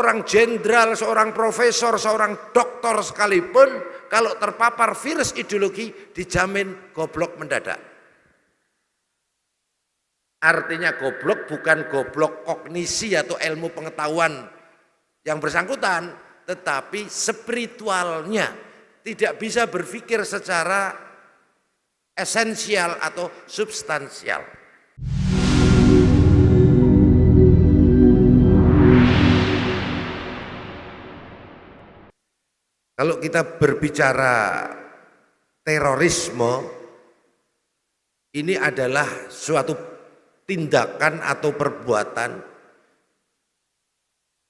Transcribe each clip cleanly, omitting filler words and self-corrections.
seorang jenderal, seorang profesor, seorang doktor sekalipun kalau terpapar virus ideologi dijamin goblok mendadak. Artinya goblok bukan goblok kognisi atau ilmu pengetahuan yang bersangkutan, tetapi spiritualnya tidak bisa berpikir secara esensial atau substansial. Kalau kita berbicara terorisme, ini adalah suatu tindakan atau perbuatan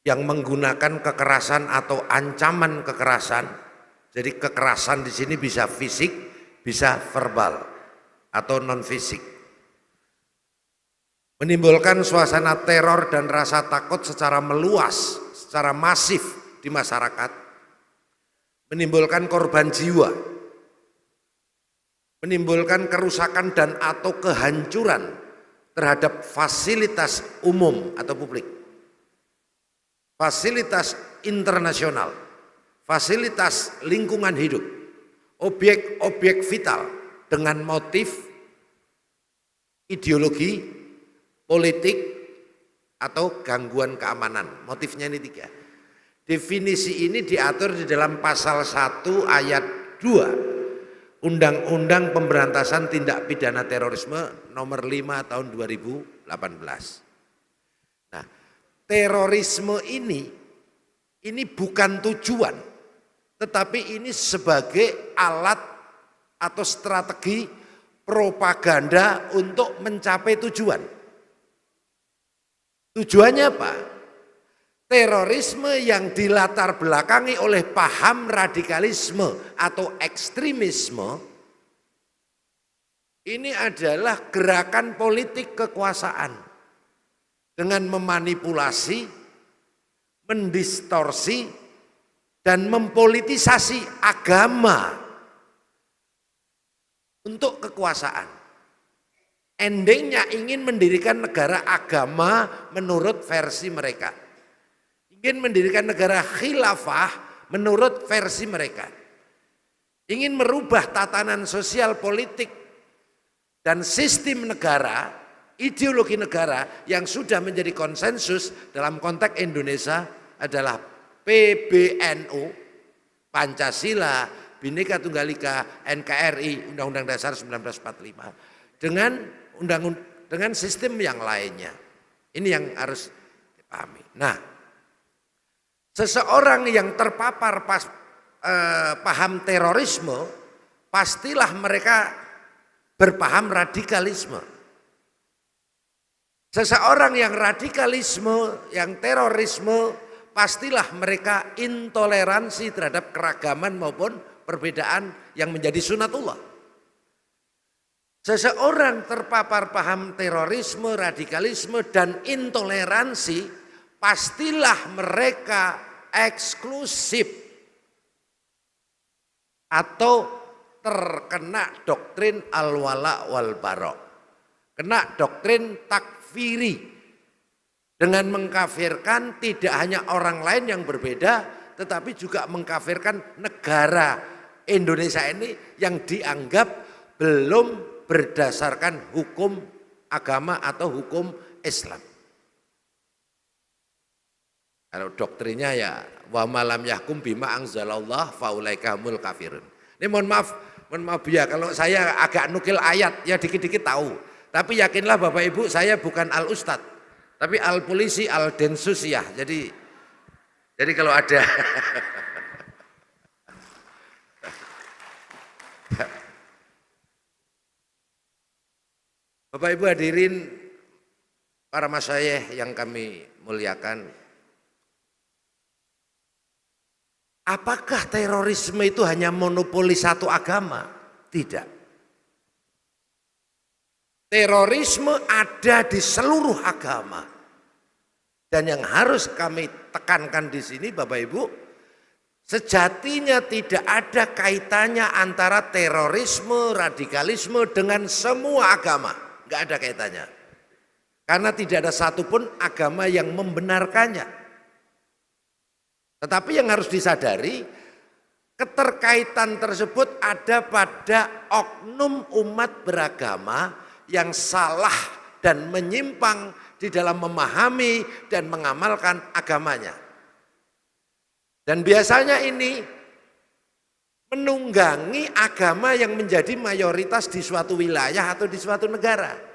yang menggunakan kekerasan atau ancaman kekerasan. Jadi kekerasan di sini bisa fisik, bisa verbal atau non fisik. Menimbulkan suasana teror dan rasa takut secara meluas, secara masif di masyarakat. Menimbulkan korban jiwa, menimbulkan kerusakan dan atau kehancuran terhadap fasilitas umum atau publik, fasilitas internasional, fasilitas lingkungan hidup, objek-objek vital dengan motif ideologi, politik, atau gangguan keamanan. Motifnya ini 3. Definisi ini diatur di dalam pasal 1 ayat 2 Undang-Undang Pemberantasan Tindak Pidana Terorisme nomor 5 tahun 2018. Nah, terorisme ini bukan tujuan, tetapi ini sebagai alat atau strategi propaganda untuk mencapai tujuan. Tujuannya apa? Terorisme yang dilatar belakangi oleh paham radikalisme atau ekstremisme ini adalah gerakan politik kekuasaan dengan memanipulasi, mendistorsi, dan mempolitisasi agama untuk kekuasaan. Endingnya ingin mendirikan negara agama menurut versi mereka. Ingin mendirikan negara khilafah menurut versi mereka. Ingin merubah tatanan sosial politik dan sistem negara, ideologi negara yang sudah menjadi konsensus dalam konteks Indonesia adalah PBNU, Pancasila, Bhinneka Tunggal Ika, NKRI, Undang-Undang Dasar 1945 dengan sistem yang lainnya. Ini yang harus dipahami. Nah, seseorang yang terpapar paham terorisme, pastilah mereka berpaham radikalisme. Seseorang yang radikalisme, yang terorisme, pastilah mereka intoleransi terhadap keragaman maupun perbedaan yang menjadi sunatullah. Seseorang terpapar paham terorisme, radikalisme, dan intoleransi, pastilah mereka eksklusif atau terkena doktrin al-wala wal bara, kena doktrin takfiri dengan mengkafirkan tidak hanya orang lain yang berbeda, tetapi juga mengkafirkan negara Indonesia ini yang dianggap belum berdasarkan hukum agama atau hukum Islam. Kalau doktrinnya ya wa malam yahkum bima anzalallah faulaika humul kafirun. Ini mohon maaf ya kalau saya agak nukil ayat ya dikit-dikit tahu. Tapi yakinlah Bapak Ibu saya bukan al ustad, tapi al polisi al densus ya. Jadi kalau ada Bapak Ibu hadirin para masyayikh yang kami muliakan. Apakah terorisme itu hanya monopoli satu agama? Tidak. Terorisme ada di seluruh agama. Dan yang harus kami tekankan di sini Bapak Ibu, sejatinya tidak ada kaitannya antara terorisme, radikalisme dengan semua agama. Enggak ada kaitannya. Karena tidak ada satupun agama yang membenarkannya. Tetapi yang harus disadari, keterkaitan tersebut ada pada oknum umat beragama yang salah dan menyimpang di dalam memahami dan mengamalkan agamanya. Dan biasanya ini menunggangi agama yang menjadi mayoritas di suatu wilayah atau di suatu negara.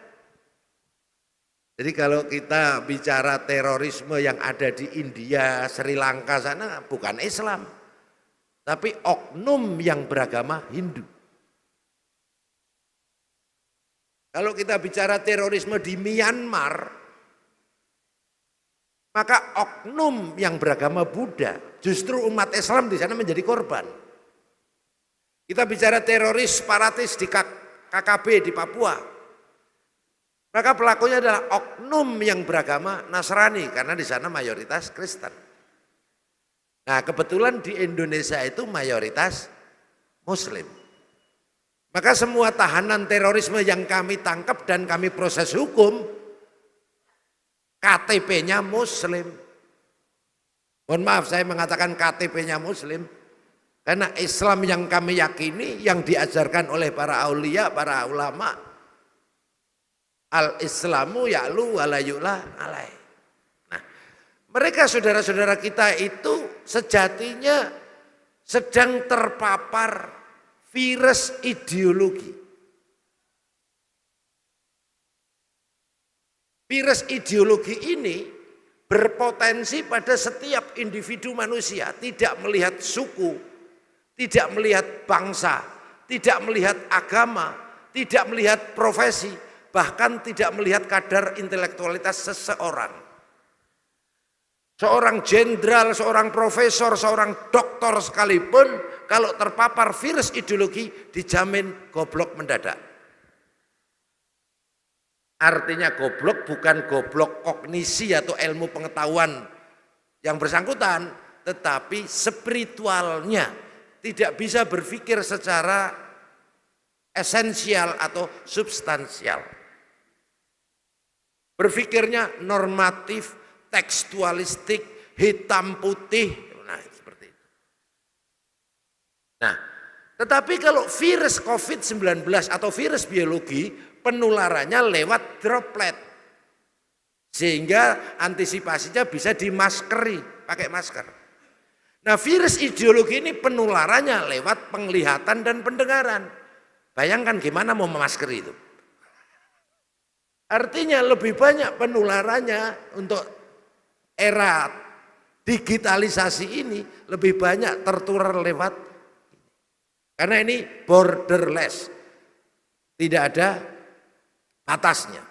Jadi kalau kita bicara terorisme yang ada di India, Sri Lanka sana bukan Islam, tapi oknum yang beragama Hindu. Kalau kita bicara terorisme di Myanmar, maka oknum yang beragama Buddha, justru umat Islam di sana menjadi korban. Kita bicara teroris separatis di KKB di Papua, maka pelakunya adalah oknum yang beragama Nasrani karena di sana mayoritas Kristen. Nah, kebetulan di Indonesia itu mayoritas Muslim. Maka semua tahanan terorisme yang kami tangkap dan kami proses hukum, KTP-nya Muslim. Mohon maaf saya mengatakan KTP-nya Muslim, karena Islam yang kami yakini, yang diajarkan oleh para aulia, para ulama, al-islamu ya'lu wa la yu'la alaih. Nah, mereka saudara-saudara kita itu sejatinya sedang terpapar virus ideologi. Virus ideologi ini berpotensi pada setiap individu manusia, tidak melihat suku, tidak melihat bangsa, tidak melihat agama, tidak melihat profesi, bahkan tidak melihat kadar intelektualitas seseorang. Seorang jenderal, seorang profesor, seorang doktor sekalipun, kalau terpapar virus ideologi dijamin goblok mendadak. Artinya goblok bukan goblok kognisi atau ilmu pengetahuan yang bersangkutan, tetapi spiritualnya tidak bisa berpikir secara esensial atau substansial. Berpikirnya normatif, tekstualistik, hitam putih, nah seperti itu. Nah, tetapi kalau virus COVID-19 atau virus biologi penularannya lewat droplet, sehingga antisipasinya bisa dimaskeri, pakai masker. Nah, virus ideologi ini penularannya lewat penglihatan dan pendengaran. Bayangkan gimana mau memaskeri itu. Artinya lebih banyak penularannya untuk era digitalisasi ini lebih banyak tertular lewat, karena ini borderless, tidak ada batasnya.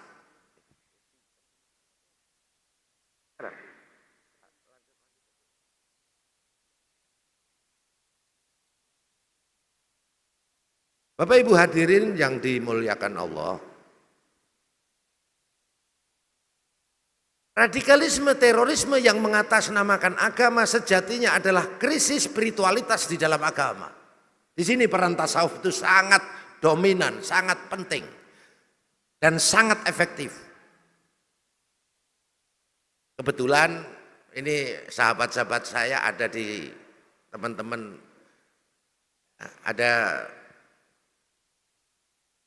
Bapak Ibu hadirin yang dimuliakan Allah, radikalisme terorisme yang mengatasnamakan agama sejatinya adalah krisis spiritualitas di dalam agama. Di sini peran tasawuf itu sangat dominan, sangat penting, dan sangat efektif. Kebetulan ini sahabat-sahabat saya ada di teman-teman, ada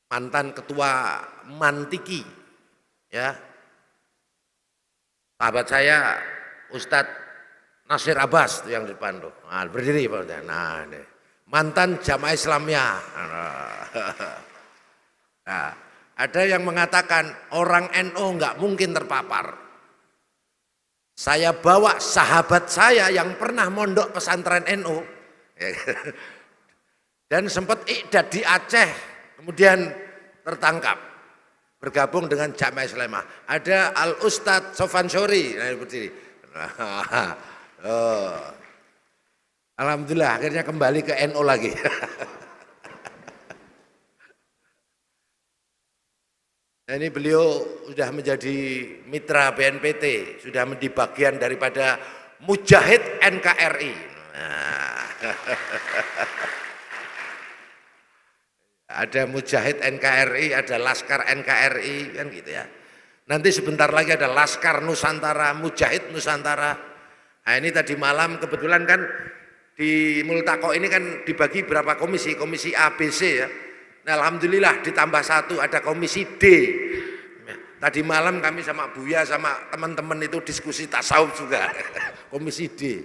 mantan ketua Mantiki, ya, sahabat saya Ustadz Nasir Abbas itu yang di depan tuh, nah, berdiri Pak. Nah, ini. Mantan Jamaah Islamnya. Nah, ada yang mengatakan orang NU nggak mungkin terpapar. Saya bawa sahabat saya yang pernah mondok pesantren NU dan sempat iqdad di Aceh, kemudian tertangkap, bergabung dengan Jamaah Islamah. Ada Al Ustadz Sofan Syori, nah berdiri. Oh. Alhamdulillah akhirnya kembali ke NU lagi. Nah, ini beliau sudah menjadi mitra BNPT, sudah menjadi bagian daripada Mujahid NKRI. Nah. Ada Mujahid NKRI, ada Laskar NKRI, kan gitu ya. Nanti sebentar lagi ada Laskar Nusantara, Mujahid Nusantara, Nah ini tadi malam kebetulan kan di Multaqo ini kan dibagi berapa komisi, komisi A, B, C ya. Nah alhamdulillah ditambah satu ada komisi D. Tadi malam kami sama Buya sama teman-teman itu diskusi tasawuf juga, komisi D.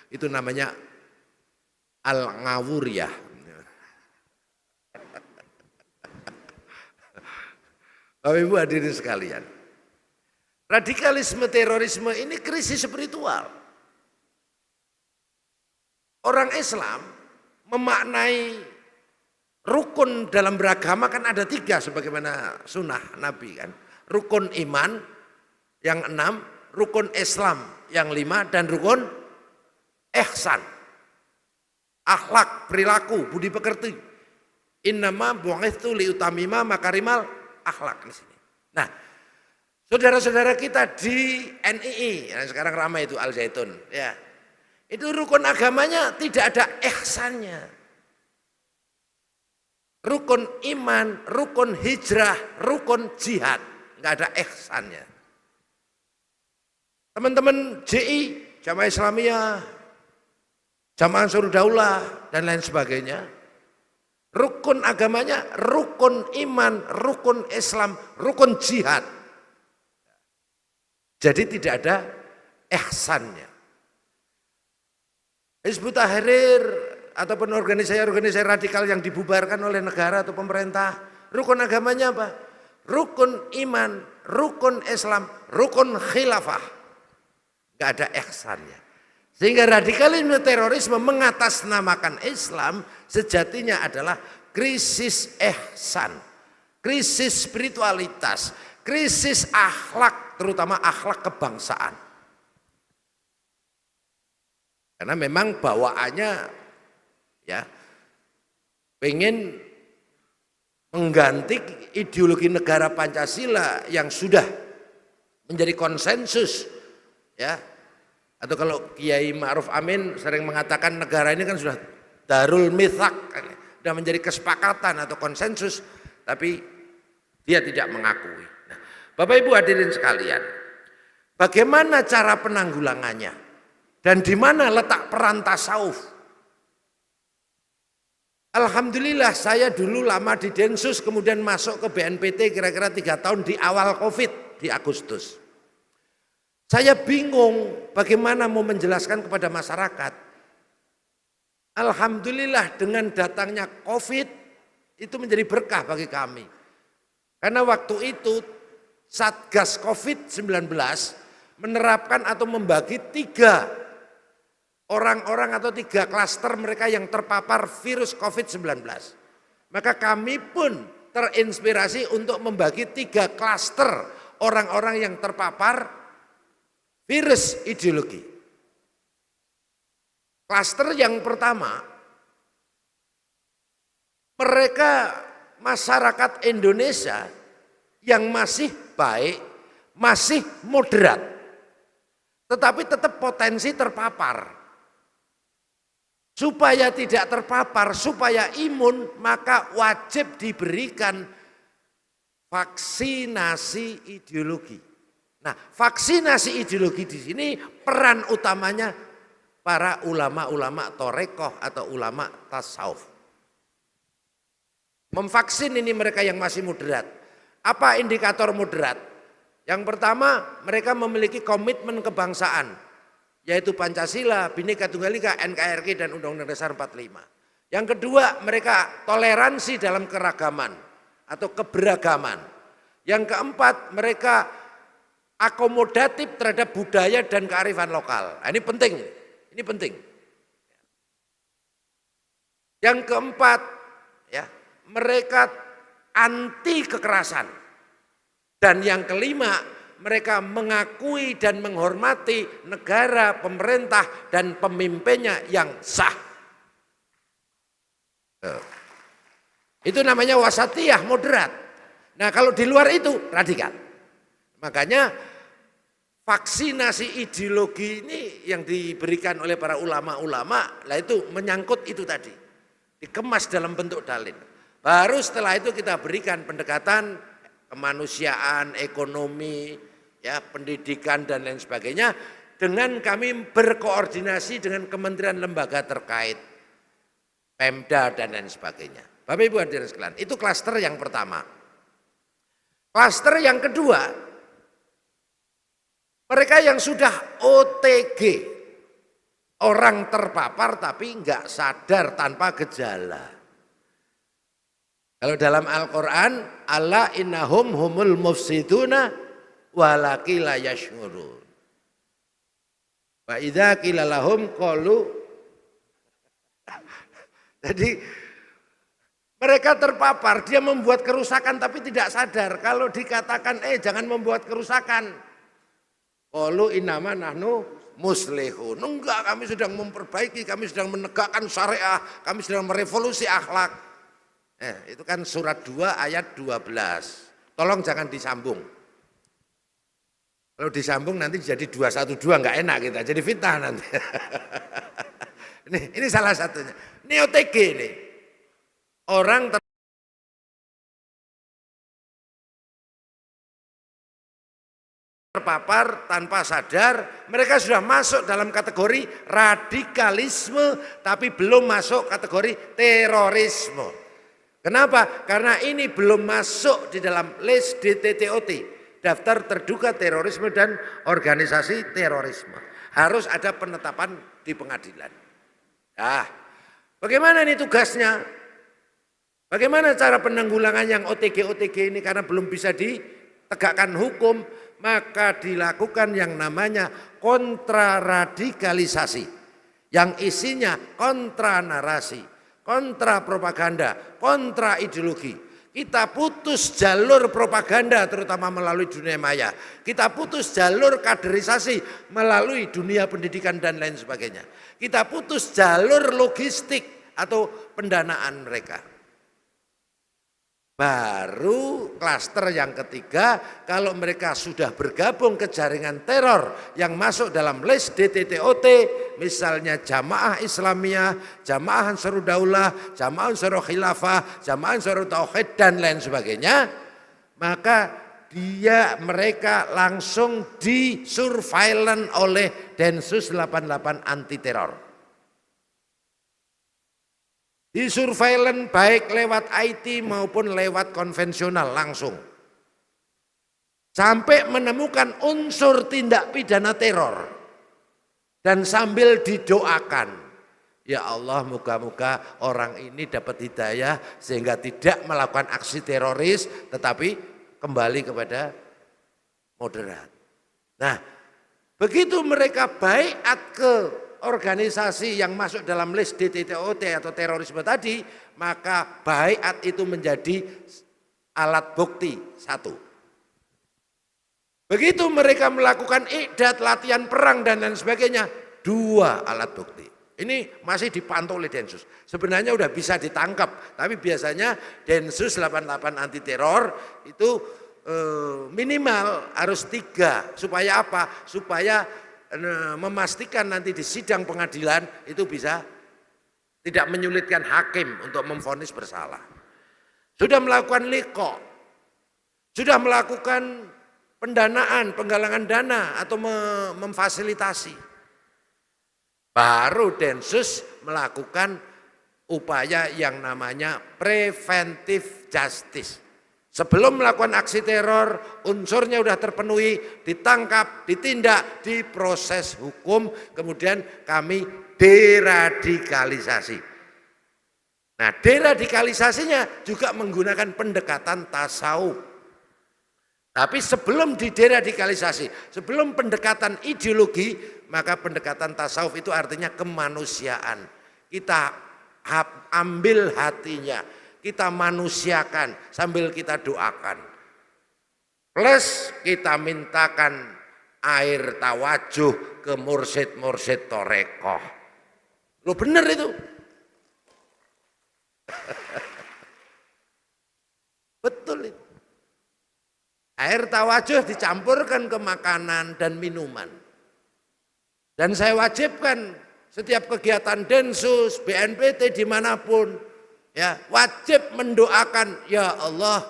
Itu namanya Al-Ngawuriyah. Bapak Ibu hadirin sekalian, radikalisme terorisme ini krisis spiritual. Orang Islam memaknai rukun dalam beragama kan ada 3 sebagaimana sunnah Nabi kan. Rukun iman yang 6, rukun Islam yang 5, dan rukun ihsan. Akhlak, perilaku, budi pekerti. Innama bu'itsu liutamima makarimal akhlak di sini. Nah, saudara-saudara kita di NII, yang sekarang ramai itu Al Zaitun, ya. Itu rukun agamanya tidak ada ihsannya. Rukun iman, rukun hijrah, rukun jihad, nggak ada ihsannya. Teman-teman JI, Jamaah Islamiyah, Jamaah Ansarud Daulah dan lain sebagainya, rukun agamanya rukun iman, rukun Islam, rukun jihad. Jadi tidak ada ihsannya. Hizbut Tahrir ataupun organisasi-organisasi radikal yang dibubarkan oleh negara atau pemerintah, rukun agamanya apa? Rukun iman, rukun Islam, rukun khilafah. Gak ada ihsannya. Sehingga radikalisme terorisme mengatasnamakan Islam sejatinya adalah krisis ihsan, krisis spiritualitas, krisis akhlak, terutama akhlak kebangsaan. Karena memang bawaannya ya pengen mengganti ideologi negara Pancasila yang sudah menjadi konsensus ya. Atau kalau Kiai Ma'ruf Amin sering mengatakan negara ini kan sudah darul mithaq, sudah menjadi kesepakatan atau konsensus, tapi dia tidak mengakui. Nah, Bapak Ibu hadirin sekalian, bagaimana cara penanggulangannya? Dan di mana letak peran tasawuf? Alhamdulillah saya dulu lama di Densus, kemudian masuk ke BNPT kira-kira 3 tahun di awal Covid di Agustus. Saya bingung bagaimana mau menjelaskan kepada masyarakat. Alhamdulillah dengan datangnya Covid itu menjadi berkah bagi kami. Karena waktu itu Satgas Covid-19 menerapkan atau membagi 3 orang-orang atau 3 klaster mereka yang terpapar virus Covid-19. Maka kami pun terinspirasi untuk membagi 3 klaster orang-orang yang terpapar virus ideologi. Klaster yang pertama, mereka masyarakat Indonesia yang masih baik, masih moderat, tetapi tetap potensi terpapar. Supaya tidak terpapar, supaya imun, maka wajib diberikan vaksinasi ideologi. Nah, vaksinasi ideologi di sini peran utamanya para ulama-ulama torekoh atau ulama tasawuf. Memvaksin ini mereka yang masih moderat. Apa indikator moderat? Yang pertama, mereka memiliki komitmen kebangsaan, yaitu Pancasila, Bhinneka Tunggal Ika, NKRI dan Undang-Undang Dasar 45. Yang kedua, mereka toleransi dalam keragaman atau keberagaman. Yang keempat, mereka akomodatif terhadap budaya dan kearifan lokal. Nah, ini penting, ini penting. Yang keempat, ya, mereka anti kekerasan. Dan yang kelima, mereka mengakui dan menghormati negara, pemerintah, dan pemimpinnya yang sah. Itu namanya wasatiyah, moderat. Nah, kalau di luar itu radikal. Makanya vaksinasi ideologi ini yang diberikan oleh para ulama-ulama, lah itu menyangkut itu tadi. Dikemas dalam bentuk dalil. Baru setelah itu kita berikan pendekatan kemanusiaan, ekonomi, ya pendidikan dan lain sebagainya, dengan kami berkoordinasi dengan kementerian lembaga terkait, Pemda dan lain sebagainya. Bapak Ibu hadirin sekalian, itu klaster yang pertama. Klaster yang kedua, mereka yang sudah OTG, orang terpapar tapi enggak sadar tanpa gejala. Kalau dalam Al-Quran, ala innahum humul mufsiduna walaki la yash'urun. Wa idza qila lahum qalu. Jadi mereka terpapar, dia membuat kerusakan tapi tidak sadar. Kalau dikatakan jangan membuat kerusakan, qalu innama nahnu muslihun. Enggak, kami sedang memperbaiki, kami sedang menegakkan syariah, kami sedang merevolusi akhlak. Itu kan surat 2 ayat 12. Tolong jangan disambung. Kalau disambung nanti jadi 212, enggak enak kita, jadi fitnah nanti. ini salah satunya. Ini OTG nih. Orang terpapar tanpa sadar, mereka sudah masuk dalam kategori radikalisme tapi belum masuk kategori terorisme. Kenapa? Karena ini belum masuk di dalam list DTTOT. Daftar terduga terorisme dan organisasi terorisme. Harus ada penetapan di pengadilan. Nah, bagaimana ini tugasnya? Bagaimana cara penanggulangan yang OTG ini karena belum bisa ditegakkan hukum, maka dilakukan yang namanya kontraradikalisasi. Yang isinya kontra narasi, kontra propaganda, kontra ideologi. Kita putus jalur propaganda terutama melalui dunia maya. Kita putus jalur kaderisasi melalui dunia pendidikan dan lain sebagainya. Kita putus jalur logistik atau pendanaan mereka. Baru klaster yang ketiga, kalau mereka sudah bergabung ke jaringan teror yang masuk dalam list DTTOT, misalnya Jamaah Islamiyah, Jamaah Ansarud Daulah, Jamaah Ansarul Khilafah, Jamaah Ansarut Tauhid dan lain sebagainya, maka mereka langsung di-surveillance oleh Densus 88 anti teror. Di surveillance baik lewat IT maupun lewat konvensional langsung. Sampai menemukan unsur tindak pidana teror. Dan sambil didoakan. Ya Allah, moga-moga orang ini dapat hidayah sehingga tidak melakukan aksi teroris tetapi kembali kepada moderat. Nah, begitu mereka baiat ke organisasi yang masuk dalam list DTTOT atau terorisme tadi, maka baiat itu menjadi alat bukti satu. Begitu mereka melakukan iqdad, latihan perang dan lain sebagainya, 2 alat bukti. Ini masih dipantau oleh Densus. Sebenarnya udah bisa ditangkap, tapi biasanya Densus 88 anti teror itu minimal harus 3. Supaya apa? Supaya memastikan nanti di sidang pengadilan itu bisa tidak menyulitkan hakim untuk memvonis bersalah. Sudah melakukan liqa, sudah melakukan pendanaan, penggalangan dana atau memfasilitasi. Baru Densus melakukan upaya yang namanya preventive justice. Sebelum melakukan aksi teror, unsurnya sudah terpenuhi, ditangkap, ditindak, diproses hukum, kemudian kami deradikalisasi. Nah, deradikalisasinya juga menggunakan pendekatan tasawuf. Tapi sebelum dideradikalisasi, sebelum pendekatan ideologi, maka pendekatan tasawuf itu artinya kemanusiaan. Kita ambil hatinya, kita manusiakan sambil kita doakan. Plus kita mintakan air tawajuh ke mursyid-mursyid torekoh. Lo bener itu. Betul itu. Air tawajuh dicampurkan ke makanan dan minuman. Dan saya wajibkan setiap kegiatan Densus, BNPT dimanapun, ya wajib mendoakan, ya Allah,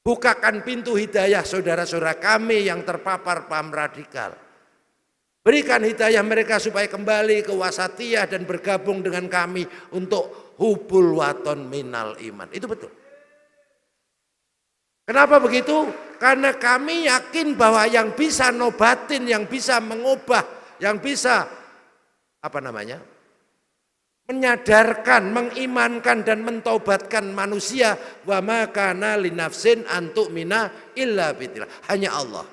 Bukakan pintu hidayah saudara-saudara kami yang terpapar paham radikal. Berikan hidayah mereka supaya kembali ke wasatiyah dan bergabung dengan kami untuk hubul waton minal iman. Itu betul. Kenapa begitu? Karena kami yakin bahwa yang bisa nobatin, yang bisa mengubah, yang bisa menyadarkan, mengimankan dan mentaubatkan manusia, wa ma kana linafsin antuk mina illa bitillah. Hanya Allah.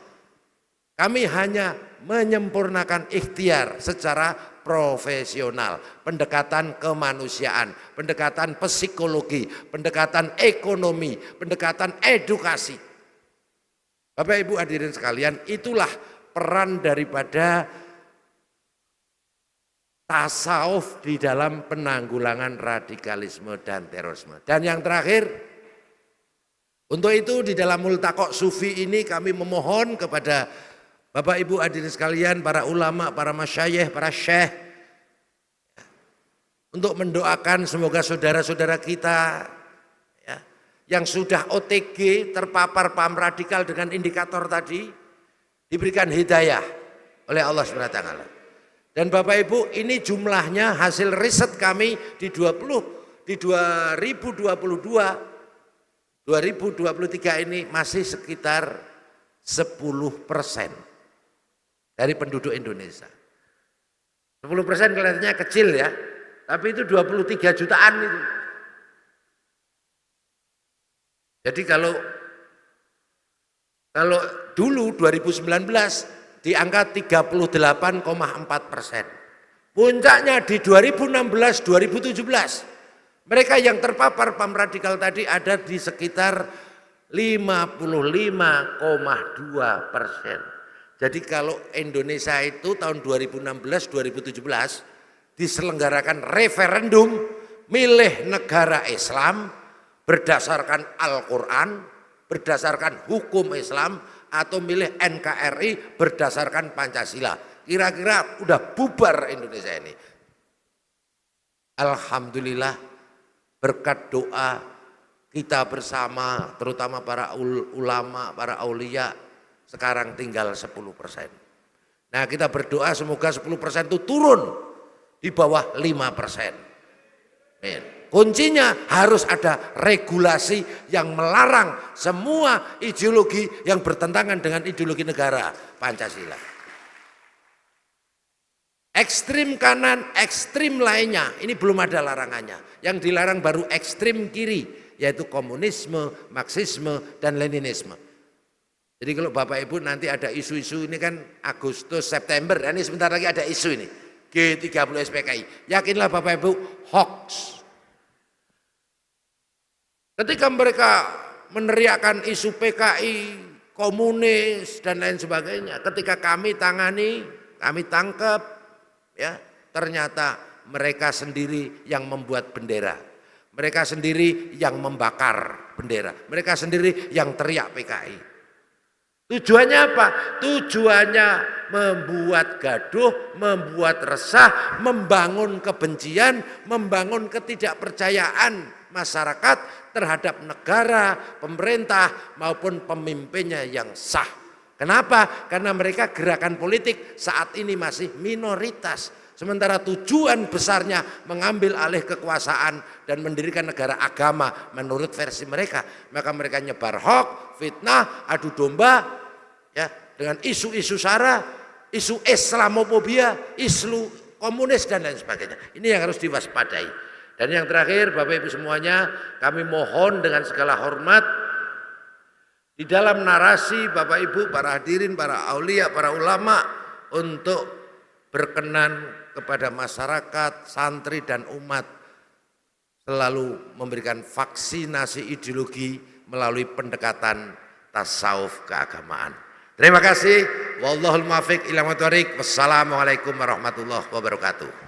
Kami hanya menyempurnakan ikhtiar secara profesional, pendekatan kemanusiaan, pendekatan psikologi, pendekatan ekonomi, pendekatan edukasi. Bapak Ibu hadirin sekalian, itulah peran daripada tasawuf di dalam penanggulangan radikalisme dan terorisme. Dan yang terakhir, untuk itu di dalam multaqo sufi ini kami memohon kepada Bapak Ibu hadirin sekalian, para ulama, para masyayikh, para syekh, untuk mendoakan semoga saudara-saudara kita ya, yang sudah OTG terpapar paham radikal dengan indikator tadi diberikan hidayah oleh Allah SWT. Dan Bapak Ibu, ini jumlahnya hasil riset kami di 2022, 2023 ini masih sekitar 10% dari penduduk Indonesia. 10% kelihatannya kecil ya, tapi itu 23 jutaan itu. Jadi kalau dulu 2019 di angka 38,4%. Puncaknya di 2016-2017. Mereka yang terpapar paham radikal tadi ada di sekitar 55,2%. Jadi kalau Indonesia itu tahun 2016-2017 diselenggarakan referendum milih negara Islam berdasarkan Al-Quran, berdasarkan hukum Islam, atau milih NKRI berdasarkan Pancasila. Kira-kira udah bubar Indonesia ini. Alhamdulillah berkat doa kita bersama, terutama para ulama, para aulia, sekarang tinggal 10%. Nah kita berdoa semoga 10% itu turun di bawah 5%. Kuncinya harus ada regulasi yang melarang semua ideologi yang bertentangan dengan ideologi negara Pancasila. Ekstrim kanan, ekstrim lainnya, ini belum ada larangannya. Yang dilarang baru ekstrim kiri, yaitu komunisme, Marxisme, dan Leninisme. Jadi kalau Bapak Ibu nanti ada isu-isu ini kan Agustus, September, ini sebentar lagi ada isu ini. G30 SPKI, yakinlah Bapak Ibu hoax. Ketika mereka meneriakkan isu PKI, komunis dan lain sebagainya, ketika kami tangani, kami tangkap, ya ternyata mereka sendiri yang membuat bendera, mereka sendiri yang membakar bendera, mereka sendiri yang teriak PKI. Tujuannya apa? Tujuannya membuat gaduh, membuat resah, membangun kebencian, membangun ketidakpercayaan masyarakat terhadap negara, pemerintah maupun pemimpinnya yang sah. Kenapa? Karena mereka gerakan politik saat ini masih minoritas. Sementara tujuan besarnya mengambil alih kekuasaan dan mendirikan negara agama menurut versi mereka. Maka mereka nyebar hoax, fitnah, adu domba ya, dengan isu-isu sara, isu Islamofobia, isu komunis dan lain sebagainya. Ini yang harus diwaspadai. Dan yang terakhir Bapak Ibu semuanya, kami mohon dengan segala hormat di dalam narasi Bapak Ibu, para hadirin, para aulia, para ulama untuk berkenan kepada masyarakat, santri dan umat selalu memberikan vaksinasi ideologi melalui pendekatan tasawuf keagamaan. Terima kasih. Wallahul muwaffiq ila aqwamit thoriq. Wassalamualaikum warahmatullahi wabarakatuh.